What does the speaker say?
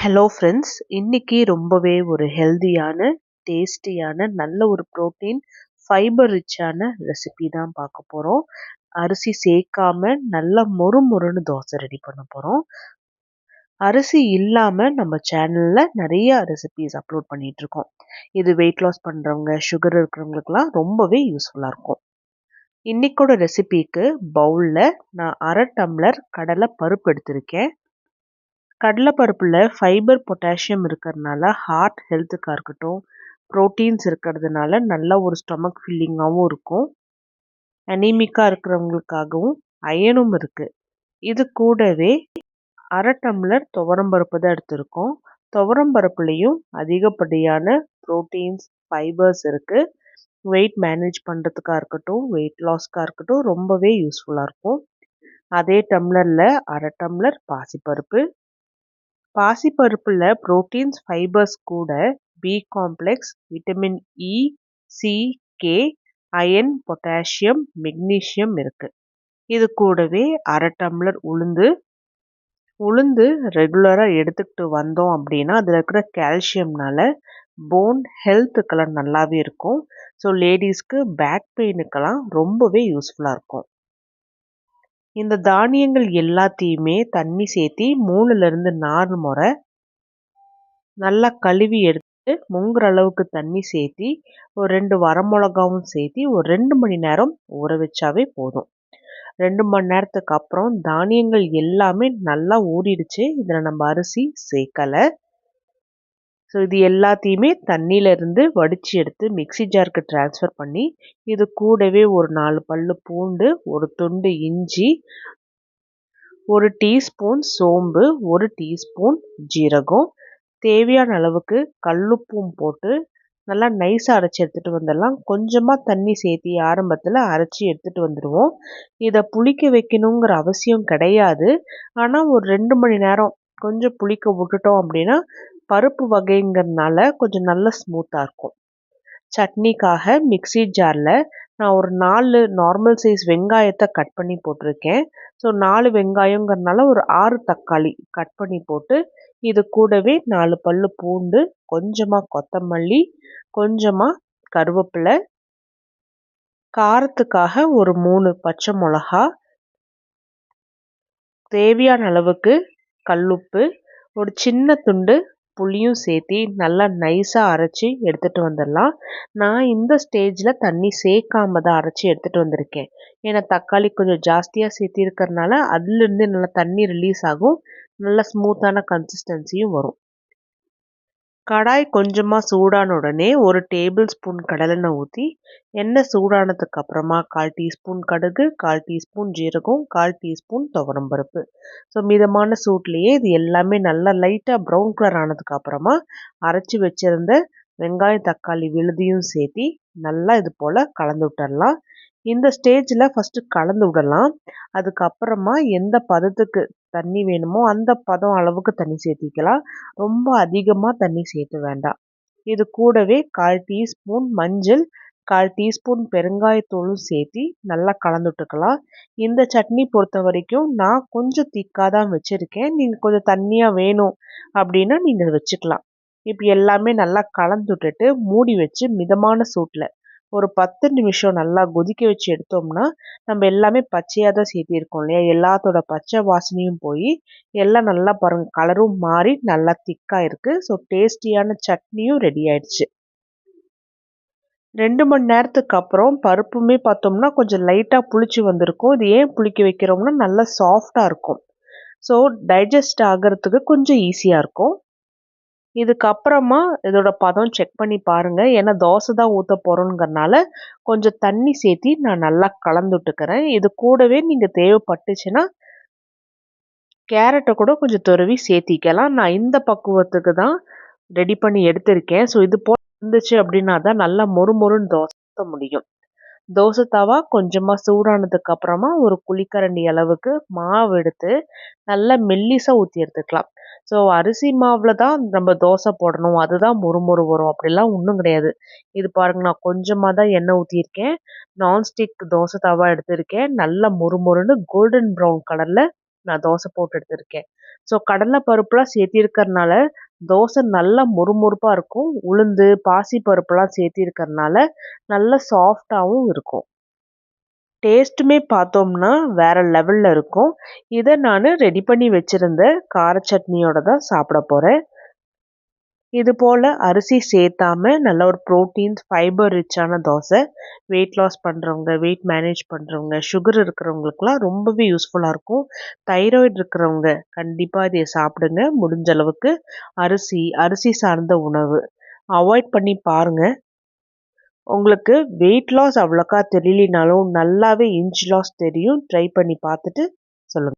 Hello friends, இன்னைக்கு ரொம்பவே ஒரு ஹெல்தியான, டேஸ்டியான, நல்ல ஒரு புரோட்டீன், ஃபைபர் ரிச்சான ரெசிபி தான் பார்க்க போறோம். அரிசி சேர்க்காம நல்ல மொறு மொறுன்னு தோசை ரெடி பண்ண போறோம். அரிசி இல்லாம நம்ம சேனல்ல நிறைய ரெசிபிஸ் அப்லோட் பண்ணிட்டு இருக்கோம். இது வெயிட் லாஸ் பண்றவங்க, சுகர் இருக்கிறவங்களுக்குலாம் ரொம்பவே யூஸ்ஃபுல்லா இருக்கும். இன்னைக்கோட ரெசிபிக்கு பவுல்ல நான் 1/2 டம்ளர் கடலை பருப்பு எடுத்திருக்கேன். கடலைப்பருப்புல ஃபைபர், பொட்டாசியம் இருக்கிறதுனால ஹார்ட் ஹெல்த்துக்காக இருக்கட்டும், ப்ரோட்டீன்ஸ் இருக்கிறதுனால நல்ல ஒரு ஸ்டொமக் ஃபில்லிங்காகவும் இருக்கும். அனீமிக்காக இருக்கிறவங்களுக்காகவும் அயனும் இருக்கு. இது கூடவே 1/2 டம்ளர் துவரம்பருப்பு தான் எடுத்திருக்கோம். துவரம்பருப்புலையும் அதிகப்படியான ப்ரோட்டீன்ஸ், ஃபைபர்ஸ் இருக்கு. வெயிட் மேனேஜ் பண்ணுறதுக்காக இருக்கட்டும், வெயிட் லாஸ்க்காக இருக்கட்டும் ரொம்பவே யூஸ்ஃபுல்லாக இருக்கும். அதே டம்ளரில் 1/2 டம்ளர் பாசிப்பருப்பு. பாசிப்பருப்புல புரோட்டீன்ஸ், ஃபைபர்ஸ் கூட B complex, vitamin E, C, K, iron, potassium, magnesium இருக்கு. இது கூடவே 1/2 டம்ளர் உளுந்து ரெகுலராக எடுத்துக்கிட்டு வந்தோம் அப்படின்னா அதில் இருக்கிற கால்சியம்னால போன் ஹெல்த்துக்கெல்லாம் நல்லாவே இருக்கும். ஸோ லேடிஸ்க்கு பேக் பெயினுக்கெல்லாம் ரொம்பவே யூஸ்ஃபுல்லாக இருக்கும். இந்த தானியங்கள் எல்லாத்தையுமே தண்ணி சேர்த்தி 3லேருந்து 4 முறை நல்லா கழுவி எடுத்து முங்குற அளவுக்கு தண்ணி சேர்த்தி ஒரு 2 வரமிளகாவும் சேர்த்தி ஒரு 2 மணி நேரம் ஊற வச்சாவே போதும். 2 மணி நேரத்துக்கு அப்புறம் தானியங்கள் எல்லாமே நல்லா ஊறிடுச்சு. இதில் நம்ம அரிசி சேர்க்கலை. ஸோ இது எல்லாத்தையுமே தண்ணியிலேருந்து வடித்து எடுத்து மிக்ஸி ஜாருக்கு ட்ரான்ஸ்ஃபர் பண்ணி இது கூடவே ஒரு 4 பல்லு பூண்டு, ஒரு துண்டு இஞ்சி, 1 டீஸ்பூன் சோம்பு, 1 டீஸ்பூன் ஜீரகம், தேவையான அளவுக்கு கல்லுப்பும் போட்டு நல்லா நைஸாக அரைச்சி எடுத்துகிட்டு வந்துடலாம். கொஞ்சமாக தண்ணி சேர்த்தி ஆரம்பத்தில் அரைச்சி எடுத்துகிட்டு வந்துடுவோம். இதை புளிக்க வைக்கணுங்கிற அவசியம் கிடையாது. ஆனால் ஒரு 2 மணி நேரம் கொஞ்சம் புளிக்க விட்டுட்டோம் அப்படின்னா பருப்பு வகைங்கிறதுனால கொஞ்சம் நல்ல ஸ்மூத்தாக இருக்கும். சட்னிக்காக மிக்ஸி ஜாரில் நான் ஒரு 4 நார்மல் சைஸ் வெங்காயத்தை கட் பண்ணி போட்டிருக்கேன். ஸோ 4 வெங்காயங்கிறதுனால ஒரு 6 தக்காளி கட் பண்ணி போட்டு இது கூடவே 4 பல்லு பூண்டு, கொஞ்சமாக கொத்தமல்லி, கொஞ்சமாக கருவேப்பிலை, காரத்துக்காக ஒரு 3 பச்சை மிளகா, தேவையான அளவுக்கு கல்லுப்பு, ஒரு சின்ன துண்டு புளியும் சேர்த்தி நல்லா நைஸாக அரைச்சி எடுத்துகிட்டு வந்துடலாம். நான் இந்த ஸ்டேஜில் தண்ணி சேர்க்காம தான் அரைச்சி எடுத்துகிட்டு வந்திருக்கேன். ஏன்னா தக்காளி கொஞ்சம் ஜாஸ்தியாக சேர்த்திருக்கிறதுனால அதுலேருந்து நல்லா தண்ணி ரிலீஸ் ஆகும், நல்ல ஸ்மூத்தான கன்சிஸ்டன்சியும் வரும். கடாய் கொஞ்சமாக சூடான உடனே ஒரு டேபிள் ஸ்பூன் கடலெண்ணெய் ஊற்றி எண்ணெய் சூடானதுக்கு அப்புறமா 1/4 டீஸ்பூன் கடுகு, 1/4 டீஸ்பூன் ஜீரகம், 1/4 டீஸ்பூன் துவரம்பருப்பு. ஸோ மிதமான சூட்லேயே இது எல்லாமே நல்லா லைட்டாக ப்ரௌன் கலர் ஆனதுக்கு அப்புறமா அரைச்சி வச்சுருந்த வெங்காயம், தக்காளி விழுதியும் சேர்த்தி நல்லா இது போல் கலந்து விட்டுடலாம். இந்த ஸ்டேஜில் ஃபஸ்ட்டு கலந்து விடலாம். அதுக்கப்புறமா எந்த பதத்துக்கு தண்ணி வேணுமோ அந்த பதம் அளவுக்கு தண்ணி சேர்த்திக்கலாம். ரொம்ப அதிகமாக தண்ணி சேர்த்து வேண்டாம். இது கூடவே 1/4 டீஸ்பூன் மஞ்சள், 1/4 டீஸ்பூன் பெருங்காயத்தூளும் சேர்த்தி நல்லா கலந்து விட்டுக்கலாம். இந்த சட்னி பொறுத்த வரைக்கும் நான் கொஞ்சம் திக்காக தான் வச்சுருக்கேன். நீங்கள் கொஞ்சம் தண்ணியாக வேணும் அப்படின்னா நீங்கள் வச்சுக்கலாம். இப்போ எல்லாமே நல்லா கலந்து விட்டுட்டு மூடி வச்சு மிதமான சூட்டில் ஒரு 10 நிமிஷம் நல்லா கொதிக்க வச்சு எடுத்தோம்னா நம்ம எல்லாமே பச்சையாக தான் சேர்த்திருக்கோம் இல்லையா, எல்லாத்தோட பச்சை வாசனையும் போய் எல்லாம் நல்லா பாருங்க கலரும் மாறி நல்லா திக்காக இருக்குது. ஸோ டேஸ்டியான சட்னியும் ரெடி ஆயிடுச்சு. 2 மணி நேரத்துக்கு அப்புறம் பருப்புமே பார்த்தோம்னா கொஞ்சம் லைட்டாக புளிச்சு வந்திருக்கும். இது ஏன் புளிக்க வைக்கிறோம்னா நல்லா சாஃப்டாக இருக்கும். ஸோ டைஜஸ்ட் ஆகிறதுக்கு கொஞ்சம் ஈஸியாக இருக்கும். இதுக்கப்புறமா இதோட பதம் செக் பண்ணி பாருங்கள். ஏன்னா தோசை தான் ஊற்ற போகிறோங்கிறனால கொஞ்சம் தண்ணி சேர்த்தி நான் நல்லா கலந்து விட்டுக்கிறேன். இது கூடவே நீங்கள் தேவைப்பட்டுச்சுன்னா கேரட்டை கூட கொஞ்சம் துருவி சேர்த்திக்கலாம். நான் இந்த பக்குவத்துக்கு தான் ரெடி பண்ணி எடுத்திருக்கேன். ஸோ இது போல் இருந்துச்சு அப்படின்னா தான் நல்லா மொறுமொறுன்னு தோசை ஊற்ற முடியும். தோசை தவா கொஞ்சமாக சூடானதுக்கு அப்புறமா ஒரு குழிக்கரண்டி அளவுக்கு மாவு எடுத்து நல்லா மெல்லிசாக ஊற்றி எடுத்துக்கலாம். ஸோ அரிசி மாவில் தான் நம்ம தோசை போடணும், அதுதான் மொறுமொறு வரும் அப்படிலாம் ஒன்றும் கிடையாது. இது பாருங்க, நான் கொஞ்சமாக தான் எண்ணெய் ஊற்றியிருக்கேன். நான்ஸ்டிக் தோசை தவா எடுத்திருக்கேன். நல்லா மொறுமொறுன்னு கோல்டன் ப்ரௌன் கலரில் நான் தோசை போட்டு எடுத்திருக்கேன். ஸோ கடலை பருப்புலாம் சேர்த்திருக்கறனால தோசை நல்லா மொறுமொறுப்பாக இருக்கும். உளுந்து பாசி பருப்புலாம் சேர்த்திருக்கறனால நல்லா சாஃப்டாகவும் இருக்கும். டேஸ்ட்டுமே பார்த்தோம்னா வேற லெவலில் இருக்கும். இதை நான் ரெடி பண்ணி வச்சுருந்த கார சட்னியோட தான் சாப்பிட போகிறேன். இது போல் அரிசி சேர்த்தாம நல்ல ஒரு ப்ரோட்டீன்ஸ் ஃபைபர் ரிச்சான தோசை வெயிட் லாஸ் பண்ணுறவங்க, வெயிட் மேனேஜ் பண்ணுறவங்க, சுகர் இருக்கிறவங்களுக்குலாம் ரொம்பவே யூஸ்ஃபுல்லாக இருக்கும். தைராய்டு இருக்கிறவங்க கண்டிப்பாக இதை சாப்பிடுங்க. முடிஞ்ச அளவுக்கு அரிசி சார்ந்த உணவு அவாய்ட் பண்ணி பாருங்கள். உங்களுக்கு வெயிட் லாஸ் அவ்வளோக்கா தெரியலினாலும் நல்லாவே இன்ச் லாஸ் தெரியும். ட்ரை பண்ணி பார்த்துட்டு சொல்லுங்கள்.